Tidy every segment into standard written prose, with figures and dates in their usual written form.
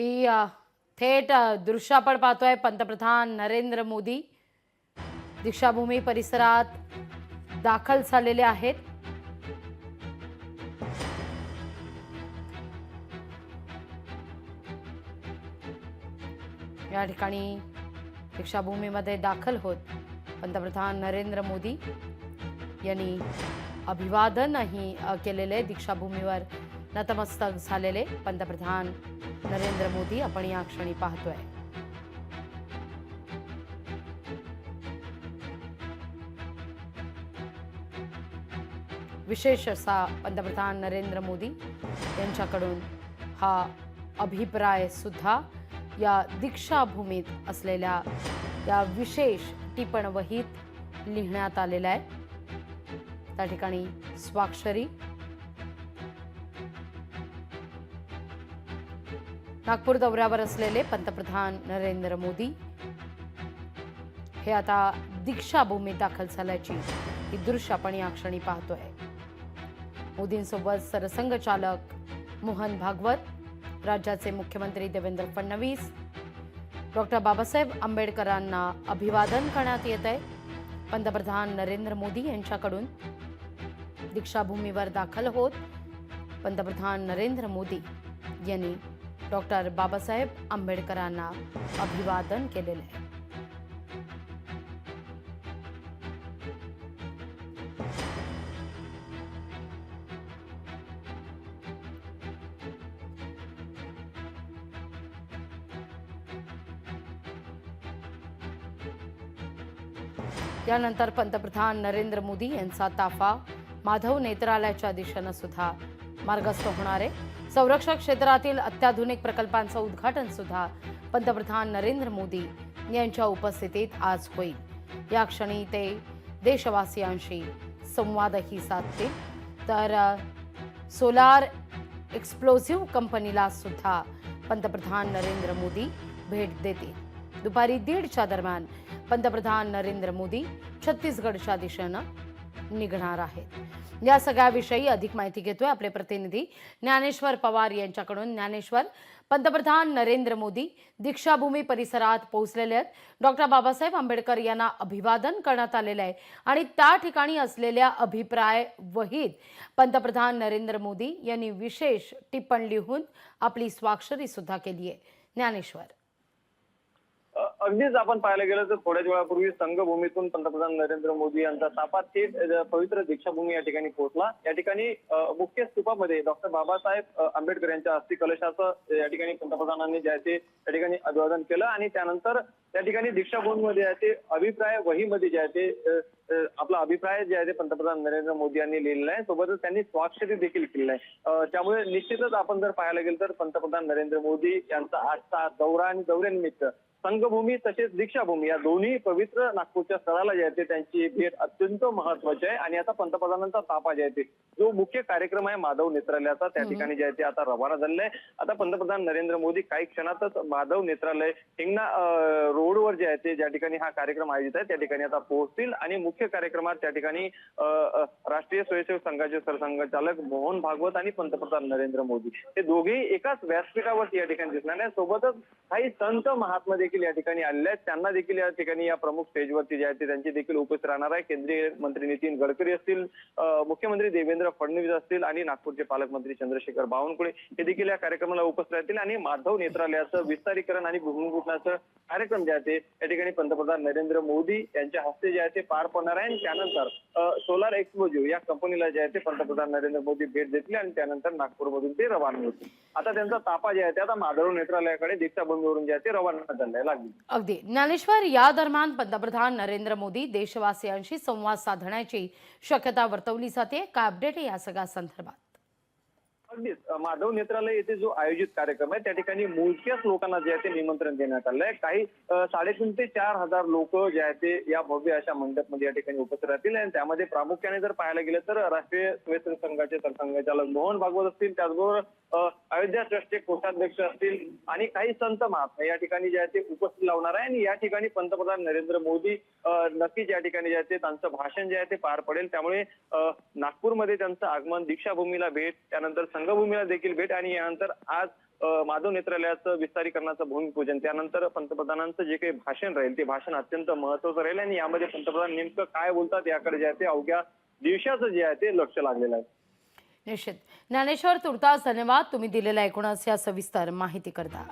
ही थेट दृश्य आपण पाहतोय. पंतप्रधान नरेंद्र मोदी दीक्षाभूमी परिसरात दाखल झालेले आहेत. या ठिकाणी दीक्षाभूमीमध्ये दाखल होत पंतप्रधान नरेंद्र मोदी यांनी अभिवादनही केलेले. दीक्षाभूमीवर नतमस्तक झालेले पंतप्रधान नरेंद्र मोदी आपण या क्षणी पाहतोय. विशेष असा पंतप्रधान नरेंद्र मोदी यांच्याकडून हा अभिप्राय सुद्धा या दीक्षाभूमीत असलेल्या या विशेष टिप्पणवहीत लिहिण्यात आलेला आहे. त्या ठिकाणी स्वाक्षरी नागपूर दौऱ्यावर असलेले पंतप्रधान नरेंद्र मोदी हे आता दीक्षाभूमीत दाखल झाल्याची ही दृश्य आपण या क्षणी पाहतोय. मोदींसोबत सरसंघचालक मोहन भागवत, राज्याचे मुख्यमंत्री देवेंद्र फडणवीस, डॉक्टर बाबासाहेब आंबेडकरांना अभिवादन करण्यात येत आहे. पंतप्रधान नरेंद्र मोदी यांच्याकडून दीक्षाभूमीवर दाखल होत पंतप्रधान नरेंद्र मोदी यांनी डॉक्टर बाबासाहेब आंबेडकरांना अभिवादन केलेले आहे. यानंतर पंतप्रधान नरेंद्र मोदी यांचा ताफा माधव नेत्रालयाच्या दिशेने सुद्धा मार्गस्थ होणार आहे. संरक्षण क्षेत्रातील अत्याधुनिक प्रकल्पांचं उद्घाटन सुद्धा पंतप्रधान नरेंद्र मोदी यांच्या उपस्थितीत आज होईल. या क्षणी ते देशवासियांशी संवादही साधतील. तर सोलार एक्सप्लोसिव्ह कंपनीला सुद्धा पंतप्रधान नरेंद्र मोदी भेट देतील. दुपारी 1:30च्या दरम्यान पंतप्रधान नरेंद्र मोदी छत्तीसगडच्या दिशेनं निघणार आहेत. या सगळ्याविषयी अधिक माहिती घेतोय आपले प्रतिनिधी ज्ञानेश्वर पवार यांच्याकडून. ज्ञानेश्वर, पंतप्रधान नरेंद्र मोदी दीक्षाभूमी परिसरात पोहोचलेले आहेत. डॉक्टर बाबासाहेब आंबेडकर यांना अभिवादन करण्यात आलेले आहे आणि त्या ठिकाणी असलेल्या अभिप्राय वहीत पंतप्रधान नरेंद्र मोदी यांनी विशेष टिप्पणी लिहून आपली स्वाक्षरी सुद्धा केली आहे. ज्ञानेश्वर, अगदीच आपण पाहायला गेलं तर थोड्याच वेळापूर्वी संघभूमीतून पंतप्रधान नरेंद्र मोदी यांचा ताफा थेट पवित्र दीक्षाभूमी या ठिकाणी पोहोचला. या ठिकाणी मुख्य स्तूपामध्ये डॉक्टर बाबासाहेब आंबेडकर यांच्या अस्थि कलशाचं या ठिकाणी पंतप्रधानांनी जे आहे ते या ठिकाणी अभिवादन केलं आणि त्यानंतर त्या ठिकाणी दीक्षाभूमीमध्ये आहे ते अभिप्राय वहीमध्ये जे आहे ते आपला अभिप्राय जे आहे ते पंतप्रधान नरेंद्र मोदी यांनी लिहिलेला आहे. सोबतच त्यांनी स्वाक्षरी देखील केलेली आहे. त्यामुळे निश्चितच आपण जर पाहायला गेलं तर पंतप्रधान नरेंद्र मोदी यांचा आजचा दौरा आणि दौऱ्यानिमित्त संघभूमी तसेच दीक्षाभूमी या दोन्ही पवित्र नागपूरच्या स्थळाला जे आहे ते त्यांची भेट अत्यंत महत्वाची आहे. आणि आता पंतप्रधानांचा ताफा जे आहे ते जो मुख्य कार्यक्रम आहे माधव नेत्रालयाचा त्या ठिकाणी जे आहे ते आता रवाना झालेला आहे. आता पंतप्रधान नरेंद्र मोदी काही क्षणातच माधव नेत्रालय हिंगणा रोडवर जे आहे ते ज्या ठिकाणी हा कार्यक्रम आयोजित आहे त्या ठिकाणी आता पोहोचतील आणि मुख्य कार्यक्रमात त्या ठिकाणी राष्ट्रीय स्वयंसेवक संघाचे सरसंघचालक मोहन भागवत आणि पंतप्रधान नरेंद्र मोदी हे दोघेही एकाच व्यासपीठावरती या ठिकाणी दिसणार आहे. सोबतच काही संत महात्मा देखील या ठिकाणी आलेले आहेत. त्यांना देखील या ठिकाणी या प्रमुख स्टेजवरती जे आहे ते त्यांची देखील उपस्थित राहणार आहे. केंद्रीय मंत्री नितीन गडकरी असतील, मुख्यमंत्री देवेंद्र फडणवीस असतील आणि नागपूरचे पालकमंत्री चंद्रशेखर बावनकुळे हे देखील या कार्यक्रमाला उपस्थित राहतील. आणि माधव नेत्रालयाचं विस्तारीकरण आणि भूमिपूजनाचं कार्यक्रम जे आहे ते या ठिकाणी पंतप्रधान नरेंद्र मोदी यांच्या हस्ते जे आहे ते पार पडणार आहे. आणि त्यानंतर सोलार एक्सप्लोजिव्ह या कंपनीला जे आहे ते पंतप्रधान नरेंद्र मोदी भेट देतील आणि त्यानंतर नागपूरमधून ते रवाना होतील. आता त्यांचा ताफा जे आहे ते आता माधव नेत्रालयाकडे दीक्षाभूमीवरून जे आहे ते रवाना झालाय लागली. अगदी ज्ञानेश्वर, या दरम्यान पंतप्रधान नरेंद्र मोदी देशवासियांशी संवाद साधण्याची शक्यता वर्तवली जाते. काय अपडेट आहे या सगळ्या संदर्भात? अगदीच माधव नेत्रालय येथे जो आयोजित कार्यक्रम आहे त्या ठिकाणी मोजक्याच लोकांना जे आहे ते निमंत्रण देण्यात आलं आहे. काही 3,500 ते 4,000 लोक जे आहेत ते या भव्य अशा मंडपमध्ये या ठिकाणी उपस्थित राहतील. आणि त्यामध्ये प्रामुख्याने जर पाहायला गेलं तर राष्ट्रीय स्वयंसेवक संघाचे सरसंघचालक मोहन भागवत असतील, त्याचबरोबर अयोध्या ट्रस्टचे कोषाध्यक्ष असतील आणि काही संत महात्मा या ठिकाणी जे आहे ते उपस्थित लावणार आहे. आणि या ठिकाणी पंतप्रधान नरेंद्र मोदी नक्कीच या ठिकाणी जे आहे ते त्यांचं भाषण जे आहे ते पार पडेल. त्यामुळे नागपूरमध्ये त्यांचं आगमन, दीक्षाभूमीला भेट, त्यानंतर संघभूमीला देखील भेट आणि यानंतर आज माधव नेत्रालयाचं विस्तारीकरणाचं भूमिपूजन, त्यानंतर पंतप्रधानांचं जे काही भाषण राहील ते भाषण अत्यंत महत्वाचं राहील आणि यामध्ये पंतप्रधान नेमकं काय बोलतात याकडे जे आहे ते अवघ्या दिवसाचं जे आहे ते लक्ष लागलेलं आहे. निश्चित. ज्ञानेश्वर, तुर्तास धन्यवाद तुम्ही दिलेल्या एकूणच या सविस्तर माहिती करता.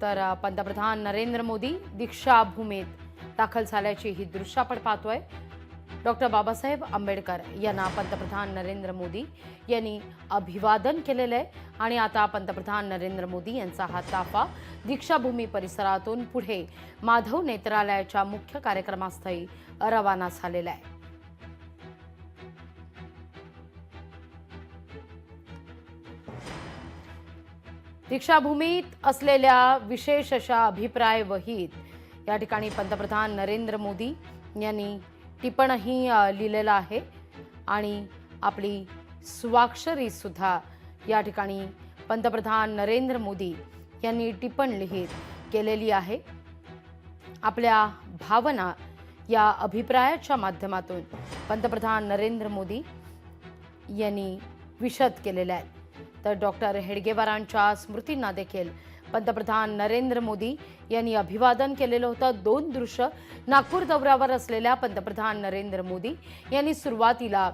तर पंतप्रधान नरेंद्र मोदी दीक्षाभूमीत दाखल झाल्याची ही दृश्य आपण पाहतोय. डॉक्टर बाबासाहेब आंबेडकर यांना पंतप्रधान नरेंद्र मोदी यांनी अभिवादन केलेलं आहे आणि आता पंतप्रधान नरेंद्र मोदी यांचा हा ताफा दीक्षाभूमी परिसरातून पुढे माधव नेत्रालयाच्या मुख्य कार्यक्रमास्थळी रवाना झालेला आहे. दीक्षाभूमीत असलेल्या विशेष अशा अभिप्राय वहीत या ठिकाणी पंतप्रधान नरेंद्र मोदी यांनी टिपणही लिहिलेलं आहे आणि आपली स्वाक्षरी सुद्धा या ठिकाणी पंतप्रधान नरेंद्र मोदी यांनी टिपण लिहित केलेली आहे. आपल्या भावना या अभिप्रायाच्या माध्यमातून पंतप्रधान नरेंद्र मोदी यांनी विशद केलेल्या आहेत. तर डॉक्टर हेडगेवारांच्या स्मृतींना देखील पंतप्रधान नरेंद्र मोदी यांनी अभिवादन केलेलं होतं. दोन दृश्य. नागपूर दौऱ्यावर असलेल्या पंतप्रधान नरेंद्र मोदी यांनी सुरुवातीला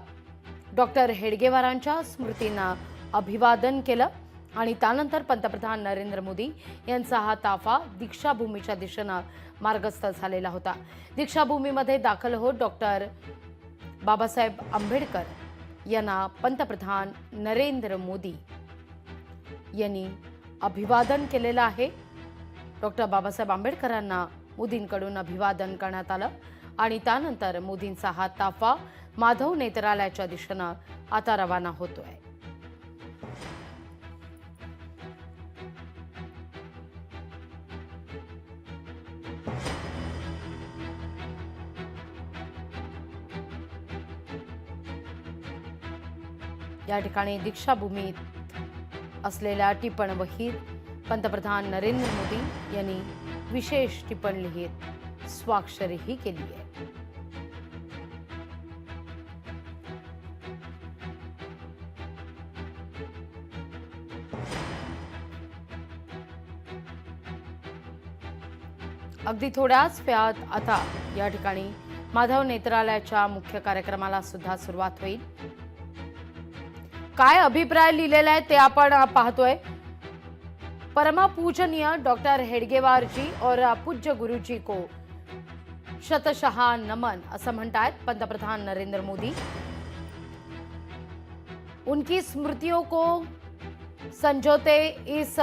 डॉक्टर हेडगेवारांच्या स्मृतींना अभिवादन केलं आणि त्यानंतर पंतप्रधान नरेंद्र मोदी यांचा हा ताफा दीक्षाभूमीच्या दिशेनं मार्गस्थ झालेला होता. दीक्षाभूमीमध्ये दाखल होत डॉक्टर बाबासाहेब आंबेडकर यांना पंतप्रधान नरेंद्र मोदी यांनी अभिवादन केलेलं आहे. डॉक्टर बाबासाहेब आंबेडकरांना मोदींकडून अभिवादन करण्यात आलं आणि त्यानंतर मोदींचा हा ताफा माधव नेत्रालयाच्या दिशेनं आता रवाना होतोय. या ठिकाणी दीक्षाभूमीत असलेल्या टिपण वहीत पंतप्रधान नरेंद्र मोदी यांनी विशेष टिपण लिहित स्वाक्षरीही केली आहे. अगदी थोड्याच वेळात आता या ठिकाणी माधव नेत्रालयाच्या मुख्य कार्यक्रमाला सुद्धा सुरुवात होईल. काय अभिप्राय लिहिलेला आहे ते आपण पाहतोय. परमा पूजनीय डॉक्टर हेडगेवार जी और पूज्य गुरुजी को शतशः नमन असं म्हणतायत पंतप्रधान नरेंद्र मोदी. उनकी स्मृतियों को संजोते इस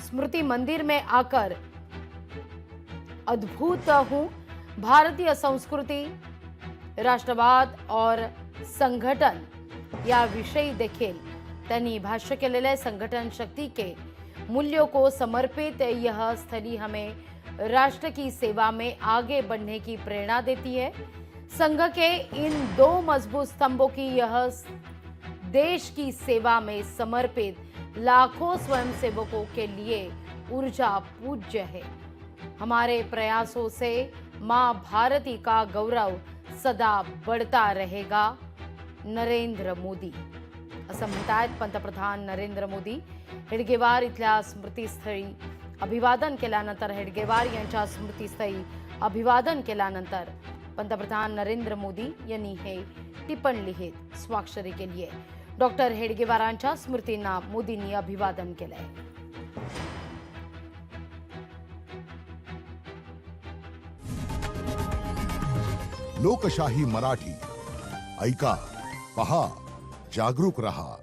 स्मृति मंदिर में आकर अद्भुत हूं. भारतीय संस्कृति, राष्ट्रवाद और संगठन या विषयी देखील त्यांनी भाष्य केलेले आहे. संगठन शक्ति के मूल्यों को समर्पित यह स्थली हमें राष्ट्र की सेवा में आगे बढ़ने की प्रेरणा देती है. संघ के इन दो मजबूत स्तंभों की यह देश की सेवा में समर्पित लाखों स्वयंसेवकों के लिए ऊर्जा पूज्य है. हमारे प्रयासों से मां भारती का गौरव सदा बढ़ता रहेगा. नरेंद्र मोदी असं म्हणतायत पंतप्रधान नरेंद्र मोदी. हेडगेवार इथल्या स्मृतीस्थळी अभिवादन केल्यानंतर हेडगेवार यांच्या स्मृतीस्थळी अभिवादन केल्यानंतर पंतप्रधान नरेंद्र मोदी यांनी हे टिपण लिहित स्वाक्षरी केली आहे. डॉक्टर हेडगेवारांच्या स्मृतींना मोदींनी अभिवादन केलंय. लोकशाही मराठी ऐका, पहा, जागरूक रहा.